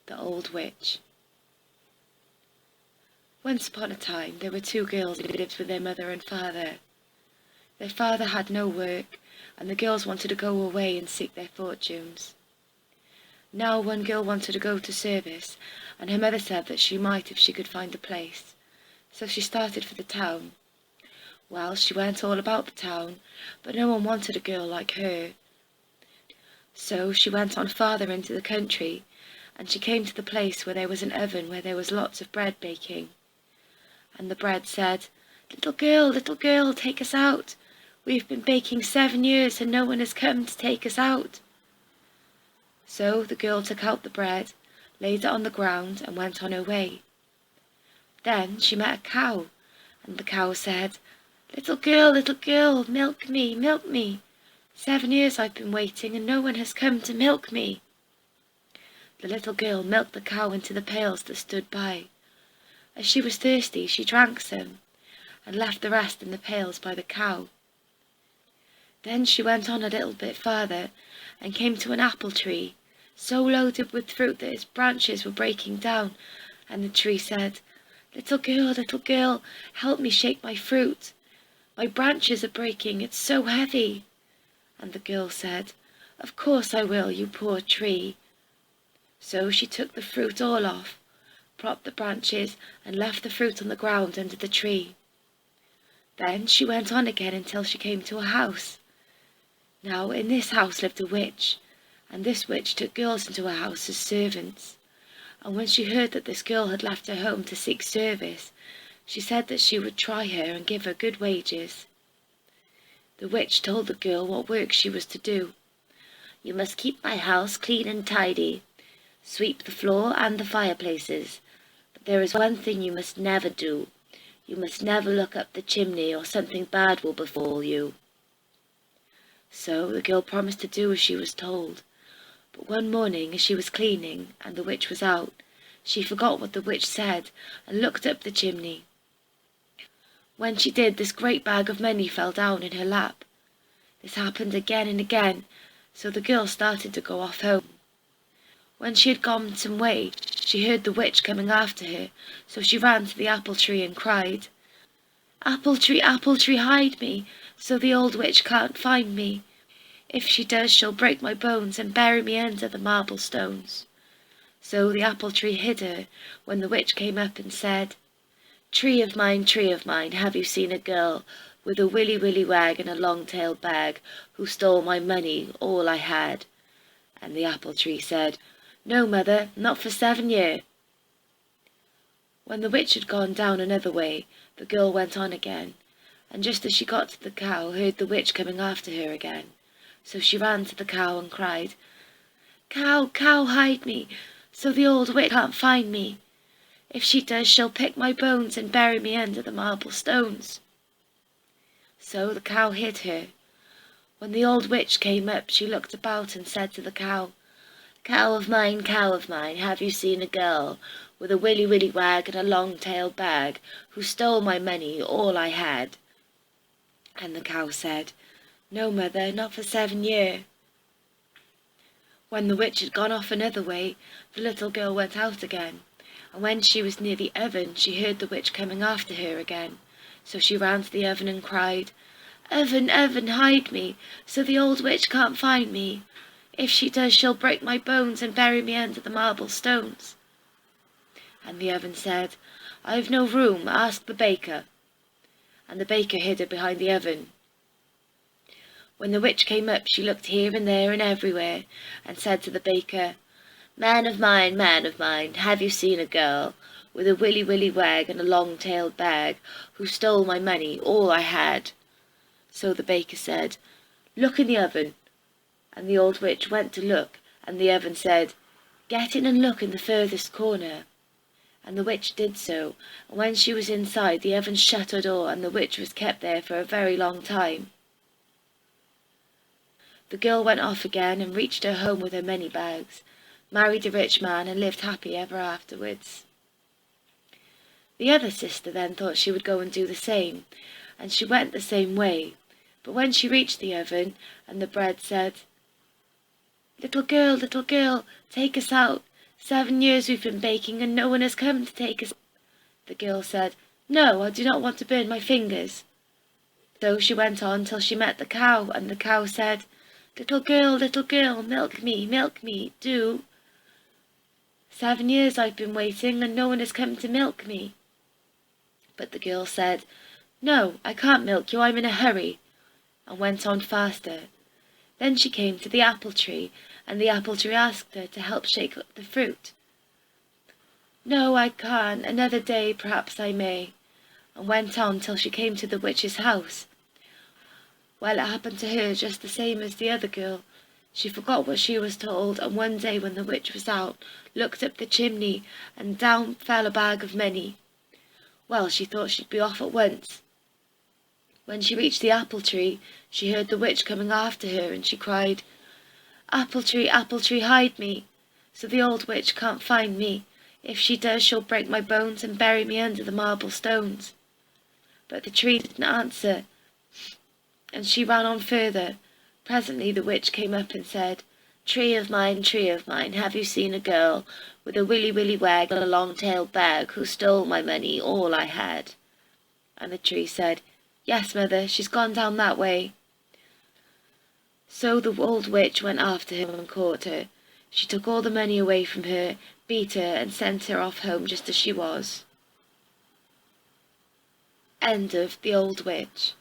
The Old Witch. Once upon a time there were two girls who lived with their mother and father. Their father had no work, and the girls wanted to go away and seek their fortunes. Now one girl wanted to go to service, and her mother said that she might if she could find a place. So she started for the town. Well, she went all about the town, but no one wanted a girl like her. So she went on farther into the country, and she came to the place where there was an oven where there was lots of bread baking. And the bread said, little girl, take us out. We've been baking 7 years and no one has come to take us out." So the girl took out the bread, laid it on the ground and went on her way. Then she met a cow, and the cow said, little girl, milk me, milk me. 7 years I've been waiting and no one has come to milk me." The little girl milked the cow into the pails that stood by. As she was thirsty, she drank some, and left the rest in the pails by the cow. Then she went on a little bit farther, and came to an apple tree, so loaded with fruit that its branches were breaking down, and the tree said, little girl, help me shake my fruit. My branches are breaking, it's so heavy." And the girl said, "Of course I will, you poor tree." So she took the fruit all off, propped the branches, and left the fruit on the ground under the tree. Then she went on again until she came to a house. Now in this house lived a witch, and this witch took girls into her house as servants. And when she heard that this girl had left her home to seek service, she said that she would try her and give her good wages. The witch told the girl what work she was to do. "You must keep my house clean and tidy, sweep the floor and the fireplaces. But there is one thing you must never do. You must never look up the chimney, or something bad will befall you." So the girl promised to do as she was told. But one morning, as she was cleaning, and the witch was out, she forgot what the witch said, and looked up the chimney. When she did, this great bag of money fell down in her lap. This happened again and again, so the girl started to go off home. When she had gone some way, she heard the witch coming after her, so she ran to the apple tree and cried, apple tree, hide me, so the old witch can't find me. If she does, she'll break my bones and bury me under the marble stones." So the apple tree hid her, when the witch came up and said, tree of mine, have you seen a girl with a willy wag and a long-tailed bag, who stole my money, all I had?" And the apple tree said, "No, mother, not for 7 year." When the witch had gone down another way, the girl went on again, and just as she got to the cow, heard the witch coming after her again. So she ran to the cow and cried, Cow, hide me, so the old witch can't find me. If she does, she'll pick my bones and bury me under the marble stones." So the cow hid her. When the old witch came up, she looked about and said to the cow, cow of mine, have you seen a girl with a willy wag and a long-tailed bag, who stole my money, all I had?" And the cow said, "No, mother, not for 7 year." When the witch had gone off another way, the little girl went out again, and when she was near the oven, she heard the witch coming after her again. So she ran to the oven and cried, oven, hide me, so the old witch can't find me. If she does, she'll break my bones and bury me under the marble stones." And the oven said, "I've no room, ask the baker." And the baker hid her behind the oven. When the witch came up, she looked here and there and everywhere, and said to the baker, man of mine, have you seen a girl with a willy wag and a long-tailed bag, who stole my money, all I had?" So the baker said, "Look in the oven." And the old witch went to look, and the oven said, "Get in and look in the furthest corner." And the witch did so, and when she was inside, the oven shut her door, and the witch was kept there for a very long time. The girl went off again and reached her home with her money bags, married a rich man, and lived happy ever afterwards. The other sister then thought she would go and do the same, and she went the same way. But when she reached the oven, and the bread said, little girl, take us out. 7 years we've been baking, and no one has come to take us. The girl said, "No, I do not want to burn my fingers." So she went on till she met the cow, and the cow said, little girl, milk me, do. 7 years I've been waiting, and no one has come to milk me." But the girl said, "No, I can't milk you, I'm in a hurry," and went on faster. Then she came to the apple tree, and the apple tree asked her to help shake up the fruit. "No, I can't, another day perhaps I may," and went on till she came to the witch's house. Well, it happened to her just the same as the other girl. She forgot what she was told, and one day when the witch was out, looked up the chimney, and down fell a bag of money. Well, she thought she'd be off at once. When she reached the apple tree, she heard the witch coming after her, and she cried, apple tree, hide me, so the old witch can't find me. If she does, she'll break my bones and bury me under the marble stones." But the tree didn't answer, and she ran on further. Presently the witch came up and said, tree of mine, have you seen a girl with a willy wag and a long-tailed bag who stole my money, all I had?" And the tree said, "Yes, mother, she's gone down that way." So the old witch went after her and caught her. She took all the money away from her, beat her, and sent her off home just as she was. End of The Old Witch.